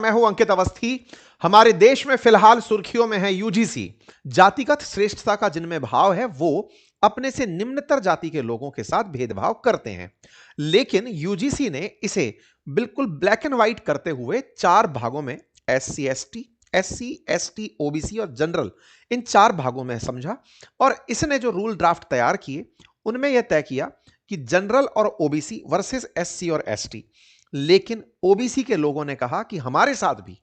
मैं हूं अंकित अवस्थी। हमारे देश में फिलहाल सुर्खियों में है यूजीसी। जातिगत श्रेष्ठता का जिनमें भाव है वो अपने से निम्नतर जाति के लोगों के साथ भेदभाव करते हैं, लेकिन यूजीसी ने इसे बिल्कुल ब्लैक एंड व्हाइट करते हुए चार भागों में एससी एसटी ओबीसी और जनरल, इन चार भागों में समझा। और इसने जो रूल ड्राफ्ट तैयार किए उनमें यह तय किया कि जनरल और ओबीसी वर्सेस एससी और एसटी। लेकिन ओबीसी के लोगों ने कहा कि हमारे साथ भी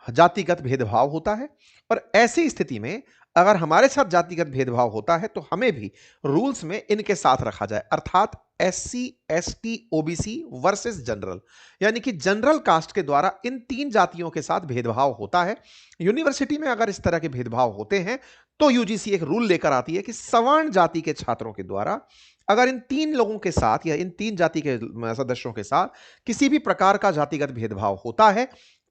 जातिगत भेदभाव होता है, और ऐसी स्थिति में अगर हमारे साथ जातिगत भेदभाव होता है तो हमें भी रूल्स में इनके साथ रखा जाए, अर्थात SC ST OBC versus general. यानी कि जनरल कास्ट के द्वारा इन तीन जातियों के साथ भेदभाव होता है। यूनिवर्सिटी में अगर इस तरह के भेदभाव होते हैं तो यूजीसी एक रूल लेकर आती है कि सवर्ण जाति के छात्रों के द्वारा अगर इन तीन लोगों के साथ या इन तीन जाति के सदस्यों के साथ किसी भी प्रकार का जातिगत भेदभाव होता है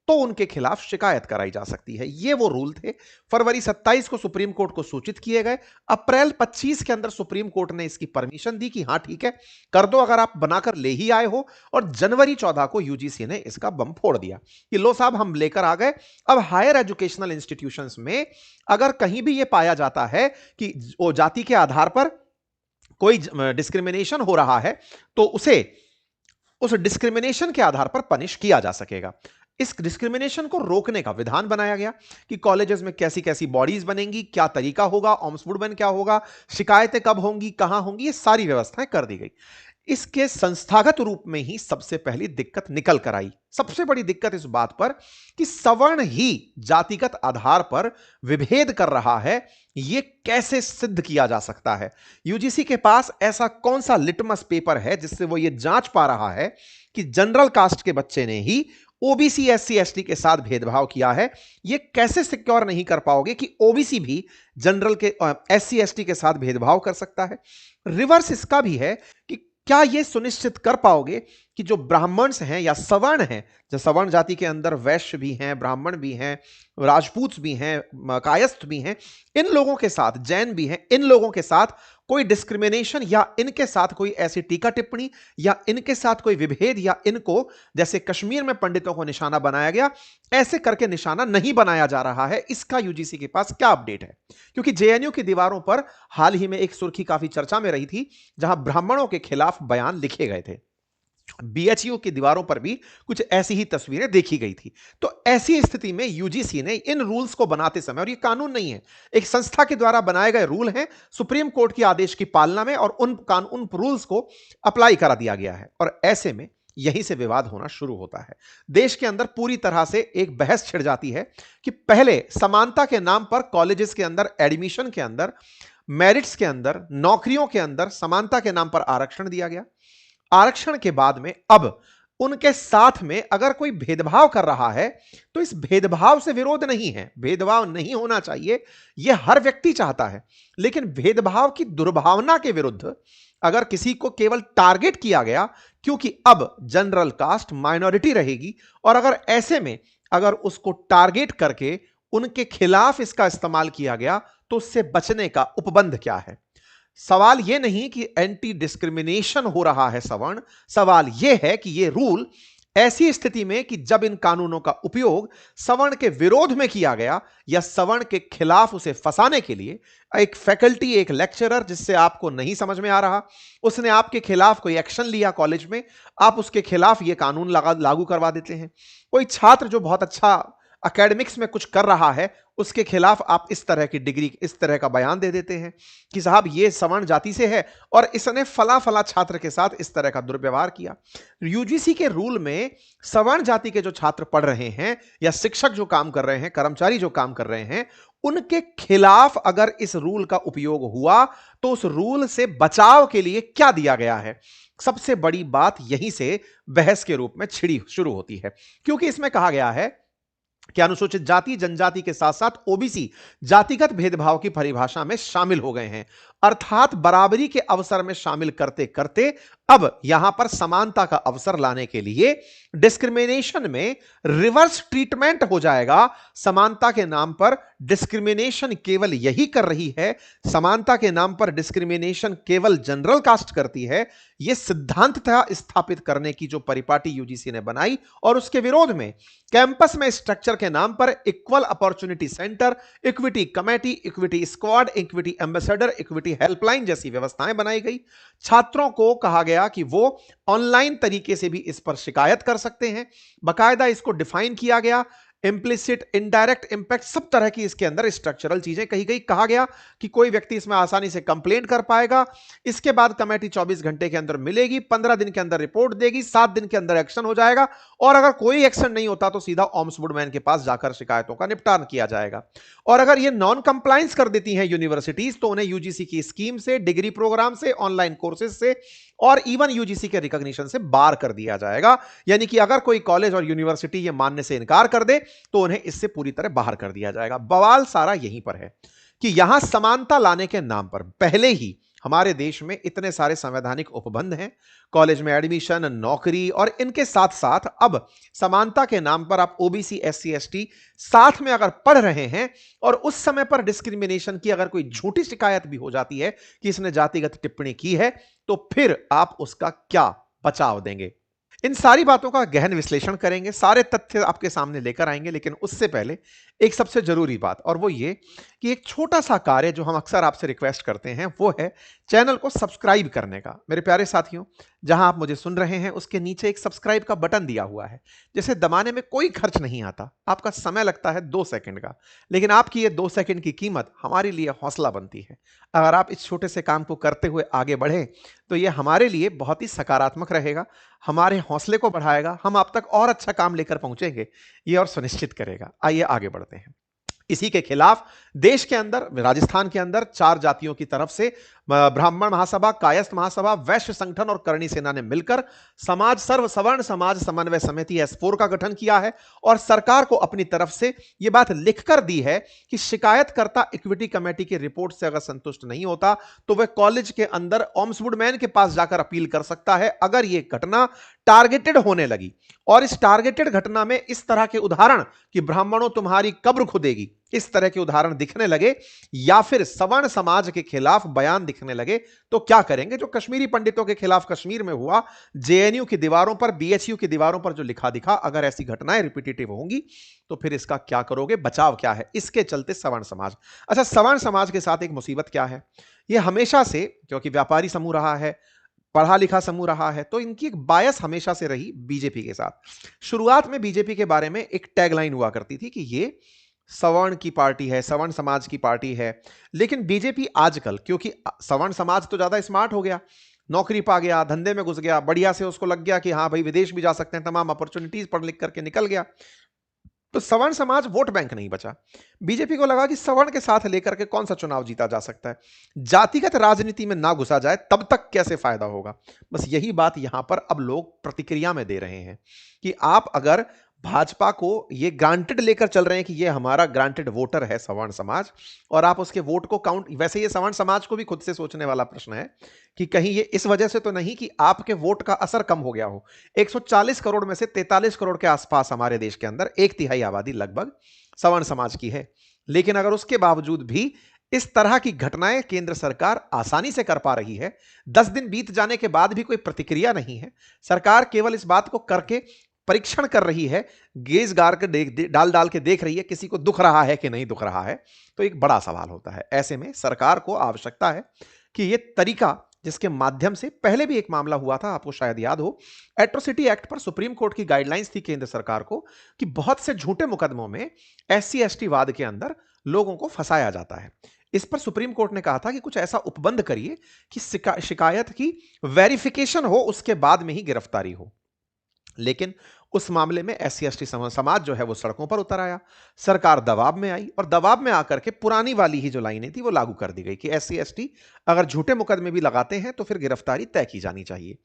तो उनके खिलाफ शिकायत कराई जा सकती है। ये वो रूल थे। फरवरी 27 को सुप्रीम कोर्ट को सूचित किए गए। अप्रैल 25 के अंदर सुप्रीम कोर्ट ने इसकी परमिशन दी कि हां ठीक है, कर दो अगर आप बनाकर ले ही आए हो। और जनवरी 14 को यूजीसी ने इसका बम फोड़ दिया कि लो साहब हम लेकर आ गए। अब हायर एजुकेशनल इंस्टीट्यूशंस में अगर कहीं भी यह पाया जाता है कि वो जाति के आधार पर कोई डिस्क्रिमिनेशन हो रहा है तो उसे उस डिस्क्रिमिनेशन के आधार पर पनिश किया जा सकेगा। इस डिस्क्रिमिनेशन को रोकने का विधान बनाया गया कि कॉलेजेस में कैसी कैसी बॉडीज बनेंगी, क्या तरीका होगा, ऑम्बुड्समैन क्या होगा, शिकायतें कब होंगी, कहां होंगी, ये सारी व्यवस्थाएं कर दी गई। इसके संस्थागत रूप में ही सबसे पहली दिक्कत निकल कर आई। सबसे बड़ी दिक्कत इस बात पर कि सवर्ण ही जातिगत आधार पर विभेद कर रहा है, यह कैसे सिद्ध किया जा सकता है। यूजीसी के पास ऐसा कौन सा लिटमस पेपर है जिससे वो यह जांच पा रहा है कि जनरल कास्ट के बच्चे ने ही ओबीसी एससी एसटी के साथ भेदभाव किया है। यह कैसे सिक्योर नहीं कर पाओगे कि ओबीसी भी जनरल के एससी एसटी के साथ भेदभाव कर सकता है। रिवर्स इसका भी है कि क्या यह सुनिश्चित कर पाओगे कि जो ब्राह्मण्स हैं या सवर्ण हैं, जो सवर्ण जाति के अंदर वैश्य भी हैं, ब्राह्मण भी हैं, राजपूत भी हैं, कायस्थ भी हैं, इन लोगों के साथ जैन भी हैं, इन लोगों के साथ कोई डिस्क्रिमिनेशन या इनके साथ कोई ऐसी टीका टिप्पणी या इनके साथ कोई विभेद या इनको जैसे कश्मीर में पंडितों को निशाना बनाया गया ऐसे करके निशाना नहीं बनाया जा रहा है। इसका यूजीसी के पास क्या अपडेट है? क्योंकि जेएनयू की दीवारों पर हाल ही में एक सुर्खी काफी चर्चा में रही थी जहां ब्राह्मणों के खिलाफ बयान लिखे गए थे। बीएचयू की दीवारों पर भी कुछ ऐसी ही तस्वीरें देखी गई थी। तो ऐसी स्थिति में यूजीसी ने इन रूल्स को बनाते समय, और ये कानून नहीं है, एक संस्था के द्वारा बनाए गए रूल हैं, सुप्रीम कोर्ट के आदेश की पालना में, और उन रूल्स को अप्लाई करा दिया गया है। और ऐसे में यहीं से विवाद होना शुरू होता है। देश के अंदर पूरी तरह से एक बहस छिड़ जाती है कि पहले समानता के नाम पर कॉलेजेस के अंदर, एडमिशन के अंदर, मेरिट्स के अंदर, नौकरियों के अंदर समानता के नाम पर आरक्षण दिया गया। आरक्षण के बाद में अब उनके साथ में अगर कोई भेदभाव कर रहा है तो इस भेदभाव से विरोध नहीं है, भेदभाव नहीं होना चाहिए, यह हर व्यक्ति चाहता है। लेकिन भेदभाव की दुर्भावना के विरुद्ध अगर किसी को केवल टारगेट किया गया, क्योंकि अब जनरल कास्ट माइनॉरिटी रहेगी, और अगर ऐसे में अगर उसको टारगेट करके उनके खिलाफ इसका इस्तेमाल किया गया तो उससे बचने का उपबंध क्या है? सवाल यह नहीं कि एंटी डिस्क्रिमिनेशन हो रहा है सवर्ण, सवाल यह है कि यह रूल ऐसी स्थिति में कि जब इन कानूनों का उपयोग सवर्ण के विरोध में किया गया या सवर्ण के खिलाफ उसे फंसाने के लिए, एक फैकल्टी, एक लेक्चरर जिससे आपको नहीं समझ में आ रहा, उसने आपके खिलाफ कोई एक्शन लिया कॉलेज में, आप उसके खिलाफ यह कानून लागू करवा देते हैं। कोई छात्र जो बहुत अच्छा एकेडमिक्स में कुछ कर रहा है, उसके खिलाफ आप इस तरह की डिग्री, इस तरह का बयान दे देते हैं कि साहब ये सवर्ण जाति से है और इसने फला फला छात्र के साथ इस तरह का दुर्व्यवहार किया। यूजीसी के रूल में सवर्ण जाति के जो छात्र पढ़ रहे हैं या शिक्षक जो काम कर रहे हैं, कर्मचारी जो काम कर रहे हैं, उनके खिलाफ अगर इस रूल का उपयोग हुआ तो उस रूल से बचाव के लिए क्या दिया गया है? सबसे बड़ी बात यहीं से बहस के रूप में छिड़ी शुरू होती है, क्योंकि इसमें कहा गया है कि अनुसूचित जाति जनजाति के साथ साथ ओबीसी जातिगत भेदभाव की परिभाषा में शामिल हो गए हैं, अर्थात बराबरी के अवसर में शामिल करते करते अब यहां पर समानता का अवसर लाने के लिए डिस्क्रिमिनेशन में रिवर्स ट्रीटमेंट हो जाएगा। समानता के नाम पर डिस्क्रिमिनेशन केवल यही कर रही है, समानता के नाम पर डिस्क्रिमिनेशन केवल जनरल कास्ट करती है। यह सिद्धांत था स्थापित करने की जो परिपाटी यूजीसी ने बनाई, और उसके विरोध में कैंपस में स्ट्रक्चर के नाम पर equal opportunity centre, equity committee, equity squad, equity ambassador, equity helpline जैसी व्यवस्थाएं बनाई गई। छात्रों को कहा गया कि वो ऑनलाइन तरीके से भी इस पर शिकायत कर सकते हैं। बकायदा इसको डिफाइन किया गया, इंप्लिसिट, इनडायरेक्ट इंपैक्ट, सब तरह की इसके अंदर स्ट्रक्चरल चीजें कही गई। कहा गया कि कोई व्यक्ति इसमें आसानी से कंप्लेंट कर पाएगा। इसके बाद कमेटी 24 घंटे के अंदर मिलेगी, 15 दिन के अंदर रिपोर्ट देगी, 7 दिन के अंदर एक्शन हो जाएगा, और अगर कोई एक्शन नहीं होता तो सीधा ऑम्बुड्समैन के पास जाकर शिकायतों का निपटान किया जाएगा। और अगर ये नॉन कंप्लायंस कर देती हैं यूनिवर्सिटीज, तो उन्हें यूजीसी की स्कीम से, डिग्री प्रोग्राम से, ऑनलाइन कोर्सेज से, और इवन यूजीसी के रिकॉग्निशन से बाहर कर दिया जाएगा। यानी कि अगर कोई कॉलेज और यूनिवर्सिटी ये मानने से इनकार कर दे तो उन्हें इससे पूरी तरह बाहर कर दिया जाएगा। बवाल सारा यहीं पर है कि यहां समानता लाने के नाम पर पहले ही हमारे देश में इतने सारे संवैधानिक उपबंध हैं, कॉलेज में एडमिशन, नौकरी, और इनके साथ साथ अब समानता के नाम पर आप ओबीसी, एससी, एसटी साथ में अगर पढ़ रहे हैं, और उस समय पर डिस्क्रिमिनेशन की अगर कोई झूठी शिकायत भी हो जाती है कि इसने जातिगत टिप्पणी की है, तो फिर आप उसका क्या बचाव देंगे? इन सारी बातों का गहन विश्लेषण करेंगे, सारे तथ्य आपके सामने लेकर आएंगे। लेकिन उससे पहले एक सबसे जरूरी बात, और वो ये कि एक छोटा सा कार्य जो हम अक्सर आपसे रिक्वेस्ट करते हैं, वो है चैनल को सब्सक्राइब करने का। मेरे प्यारे साथियों, जहां आप मुझे सुन रहे हैं उसके नीचे एक सब्सक्राइब का बटन दिया हुआ है, जिसे दबाने में कोई खर्च नहीं आता, आपका समय लगता है 2 सेकंड का, लेकिन आपकी ये 2 सेकंड की कीमत हमारे लिए हौसला बनती है। अगर आप इस छोटे से काम को करते हुए आगे बढ़े तो ये हमारे लिए बहुत ही सकारात्मक रहेगा, हमारे हौसले को बढ़ाएगा, हम आप तक और अच्छा काम लेकर पहुंचेंगे ये और सुनिश्चित करेगा। आइए आगे बढ़ते हैं। इसी के खिलाफ देश के अंदर, राजस्थान के अंदर 4 जातियों की तरफ से ब्राह्मण महासभा, कायस्थ महासभा, वैश्य संगठन और करणी सेना ने मिलकर समाज सर्व सवर्ण समाज समन्वय समिति S4 का गठन किया है, और सरकार को अपनी तरफ से यह बात लिखकर दी है कि शिकायतकर्ता इक्विटी कमेटी की रिपोर्ट से अगर संतुष्ट नहीं होता तो वह कॉलेज के अंदर ऑम्बुड्समैन के पास जाकर अपील कर सकता है। अगर यह घटना टारगेटेड होने लगी, और इस टारगेटेड घटना में इस तरह के उदाहरण कि ब्राह्मणों तुम्हारी कब्र खुदेगी, इस तरह के उदाहरण दिखने लगे, या फिर सवर्ण समाज के खिलाफ बयान दिखने लगे, तो क्या करेंगे? जो कश्मीरी पंडितों के खिलाफ कश्मीर में हुआ, जेएनयू की दीवारों पर, बीएचयू की दीवारों पर जो लिखा दिखा, अगर ऐसी घटनाएं रिपीटेटिव होंगी तो फिर इसका क्या करोगे? बचाव क्या है? इसके चलते सवर्ण समाज, अच्छा, सवर्ण समाज के साथ एक मुसीबत क्या है? यह हमेशा से, क्योंकि व्यापारी समूह रहा है, पढ़ा लिखा समूह रहा है, तो इनकी एक बायस हमेशा से रही बीजेपी के साथ। शुरुआत में बीजेपी के बारे में एक टैगलाइन हुआ करती थी कि ये सवर्ण की पार्टी है, सवर्ण समाज की पार्टी है। लेकिन बीजेपी आजकल, क्योंकि सवर्ण समाज तो ज्यादा स्मार्ट हो गया, नौकरी पा गया, धंधे में घुस गया, बढ़िया से उसको लग गया कि हाँ भाई विदेश भी जा सकते हैं, तमाम अपॉर्चुनिटीज पढ़ लिख करके निकल गया, तो सवर्ण समाज वोट बैंक नहीं बचा। बीजेपी को लगा कि सवर्ण के साथ लेकर के कौन सा चुनाव जीता जा सकता है, जातिगत राजनीति में ना घुसा जाए तब तक कैसे फायदा होगा। बस यही बात यहां पर अब लोग प्रतिक्रिया में दे रहे हैं कि आप अगर भाजपा को ये ग्रांटेड लेकर चल रहे हैं कि ये हमारा ग्रांटेड वोटर है सवर्ण समाज, और आप उसके वोट को काउंट, वैसे ये सवर्ण समाज को भी खुद से सोचने वाला प्रश्न है कि कहीं ये इस वजह से तो नहीं कि आपके वोट का असर कम हो गया हो। 140 करोड़ में से 43 करोड़ के आसपास हमारे देश के अंदर 1/3 आबादी लगभग सवर्ण समाज की है, लेकिन अगर उसके बावजूद भी इस तरह की घटनाएं केंद्र सरकार आसानी से कर पा रही है, 10 दिन बीत जाने के बाद भी कोई प्रतिक्रिया नहीं है, सरकार केवल इस बात को करके परीक्षण कर रही है, गेज गार के डाल डाल के देख रही है किसी को दुख रहा है कि नहीं दुख रहा है, तो एक बड़ा सवाल होता है। ऐसे में सरकार को आवश्यकता है कि यह तरीका, जिसके माध्यम से पहले भी एक मामला हुआ था, आपको शायद याद हो, एट्रोसिटी एक्ट पर सुप्रीम कोर्ट की गाइडलाइंस थी केंद्र सरकार को कि बहुत से झूठे मुकदमों में एससी एसटी वाद के अंदर लोगों को फंसाया जाता है। इस पर सुप्रीम कोर्ट ने कहा था कि कुछ ऐसा उपबंध करिए कि शिकायत की वेरिफिकेशन हो, उसके बाद में ही गिरफ्तारी हो। लेकिन उस मामले में SC ST समाज जो है वो सड़कों पर उतर आया। सरकार दबाव में आई और दबाव में आकर के पुरानी वाली ही जो लाइनें थी वो लागू कर दी गई कि SC ST अगर झूठे मुकदमे भी लगाते हैं तो फिर गिरफ्तारी तय की जानी चाहिए।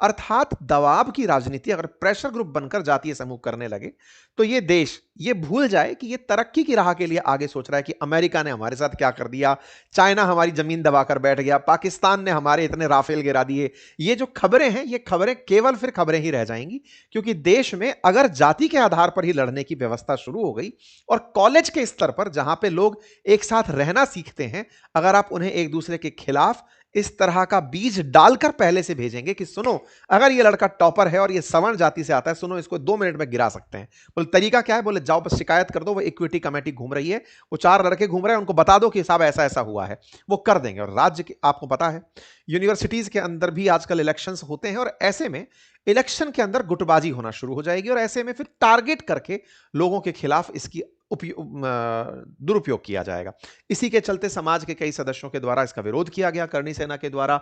अर्थात दबाव की राजनीति अगर प्रेशर ग्रुप बनकर जातीय समूह करने लगे तो ये देश ये भूल जाए कि ये तरक्की की राह के लिए आगे सोच रहा है कि अमेरिका ने हमारे साथ क्या कर दिया, चाइना हमारी जमीन दबाकर बैठ गया, पाकिस्तान ने हमारे इतने राफेल गिरा दिए। ये जो खबरें हैं ये खबरें केवल फिर खबरें ही रह जाएंगी, क्योंकि देश में अगर जाति के आधार पर ही लड़ने की व्यवस्था शुरू हो गई और कॉलेज के स्तर पर जहां पे लोग एक साथ रहना सीखते हैं, अगर आप उन्हें एक दूसरे के खिलाफ इस तरह का बीज डालकर पहले से भेजेंगे कि सुनो अगर ये लड़का टॉपर है और ये सवर्ण जाति से आता है, सुनो इसको 2 मिनट में गिरा सकते हैं। बोले तरीका क्या है? बोले जाओ बस शिकायत कर दो, वो इक्विटी कमेटी घूम रही है, वो 4 लड़के घूम रहे हैं, उनको बता दो कि साहब ऐसा ऐसा हुआ है, वो कर देंगे। और राज्य के आपको पता है यूनिवर्सिटीज के अंदर भी आजकल इलेक्शंस होते हैं और ऐसे में इलेक्शन के अंदर गुटबाजी होना शुरू हो जाएगी और ऐसे में फिर टारगेट करके लोगों के खिलाफ इसकी दुरुपयोग किया जाएगा। इसी के चलते समाज के कई सदस्यों के द्वारा इसका विरोध किया गया करणी सेना के द्वारा।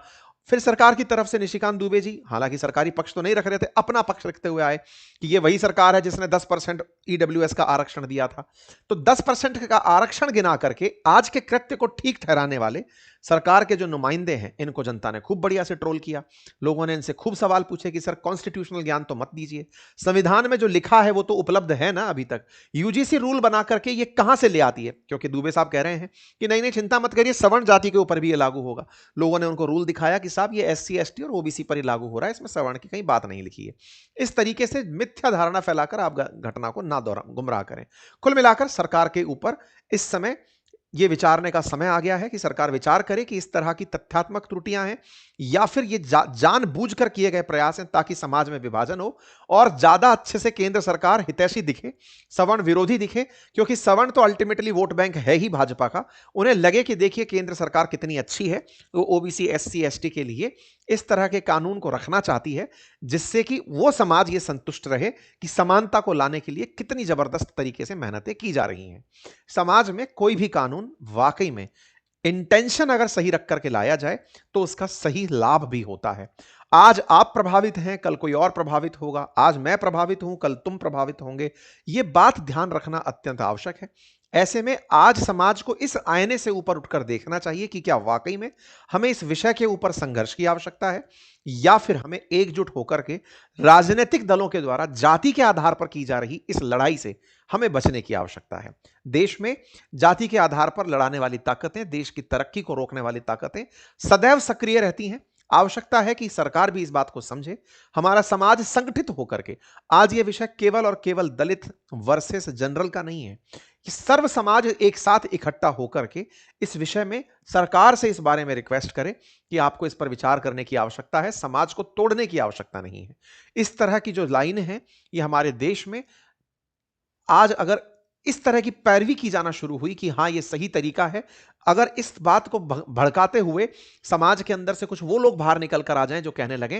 फिर सरकार की तरफ से निशिकांत दुबे जी हालांकि सरकारी पक्ष तो नहीं रख रहे थे, अपना पक्ष रखते हुए आए कि ये वही सरकार है जिसने 10% ईडब्ल्यूएस का आरक्षण दिया था। तो 10% का आरक्षण गिना करके आज के कृत्य को ठीक ठहराने वाले सरकार के जो नुमाइंदे हैं इनको जनता ने खूब बढ़िया से ट्रोल किया। लोगों ने इनसे खूब सवाल पूछे कि सर कॉन्स्टिट्यूशनल ज्ञान तो मत दीजिए, संविधान में जो लिखा है वो तो उपलब्ध है ना, अभी तक यूजीसी रूल बना करके ये कहां से ले आती है? क्योंकि दुबे साहब कह रहे हैं कि नहीं नहीं चिंता मत करिए, सवर्ण जाति के ऊपर भी ये लागू होगा। लोगों ने उनको रूल दिखाया कि साहब ये SC ST और OBC पर ही लागू हो रहा है, इसमें सवर्ण की कहीं बात नहीं लिखी है। इस तरीके से मिथ्या धारणा फैलाकर आप घटना को ना गुमराह करें। कुल मिलाकर सरकार के ऊपर इस समय ये विचारने का समय आ गया है कि सरकार विचार करे कि इस तरह की तथ्यात्मक त्रुटियां हैं या फिर ये जानबूझकर किए गए प्रयास हैं ताकि समाज में विभाजन हो और ज्यादा अच्छे से केंद्र सरकार हितैषी दिखे, सवर्ण विरोधी दिखे। क्योंकि सवर्ण तो अल्टीमेटली वोट बैंक है ही भाजपा का। उन्हें लगे कि देखिए केंद्र सरकार कितनी अच्छी है, वो OBC SC ST के लिए इस तरह के कानून को रखना चाहती है जिससे कि वो समाज ये संतुष्ट रहे कि समानता को लाने के लिए कितनी जबरदस्त तरीके से मेहनतें की जा रही हैं। समाज में कोई भी कानून वाकई में इंटेंशन अगर सही रख करके लाया जाए तो उसका सही लाभ भी होता है। आज आप प्रभावित हैं, कल कोई और प्रभावित होगा। आज मैं प्रभावित हूं, कल तुम प्रभावित होंगे। यह बात ध्यान रखना अत्यंत आवश्यक है। ऐसे में आज समाज को इस आईने से ऊपर उठकर देखना चाहिए कि क्या वाकई में हमें इस विषय के ऊपर संघर्ष की आवश्यकता है या फिर हमें एकजुट होकर के राजनीतिक दलों के द्वारा जाति के आधार पर की जा रही इस लड़ाई से हमें बचने की आवश्यकता है। देश में जाति के आधार पर लड़ाने वाली ताकतें, देश की तरक्की को रोकने वाली ताकतें सदैव सक्रिय रहती हैं। आवश्यकता है कि सरकार भी इस बात को समझे, हमारा समाज संगठित होकर के आज यह विषय केवल और केवल दलित वर्सेस जनरल का नहीं है कि सर्व समाज एक साथ इकट्ठा होकर के इस विषय में सरकार से इस बारे में रिक्वेस्ट करे कि आपको इस पर विचार करने की आवश्यकता है, समाज को तोड़ने की आवश्यकता नहीं है। इस तरह की जो लाइन है ये हमारे देश में आज अगर इस तरह की पैरवी की जाना शुरू हुई कि हां ये सही तरीका है, अगर इस बात को भड़काते हुए समाज के अंदर से कुछ वो लोग बाहर निकल कर आ जाएं जो कहने लगे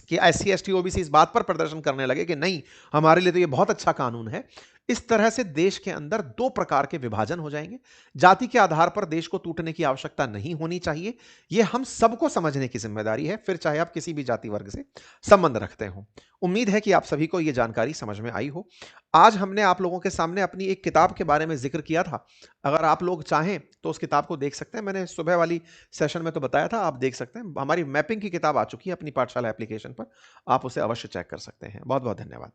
कि SC ST OBC इस बात पर प्रदर्शन करने लगे कि नहीं हमारे लिए तो ये बहुत अच्छा कानून है, इस तरह से देश के अंदर 2 प्रकार के विभाजन हो जाएंगे। जाति के आधार पर देश को टूटने की आवश्यकता नहीं होनी चाहिए। यह हम सबको समझने की जिम्मेदारी है, फिर चाहे आप किसी भी जाति वर्ग से संबंध रखते हो। उम्मीद है कि आप सभी को यह जानकारी समझ में आई हो। आज हमने आप लोगों के सामने अपनी एक किताब के बारे में जिक्र किया था। अगर आप लोग चाहें तो उस किताब को देख सकते हैं। मैंने सुबह वाली सेशन में तो बताया था, आप देख सकते हैं। हमारी मैपिंग की किताब आ चुकी है अपनी पाठशाला एप्लीकेशन पर, आप उसे अवश्य चेक कर सकते हैं। बहुत बहुत धन्यवाद।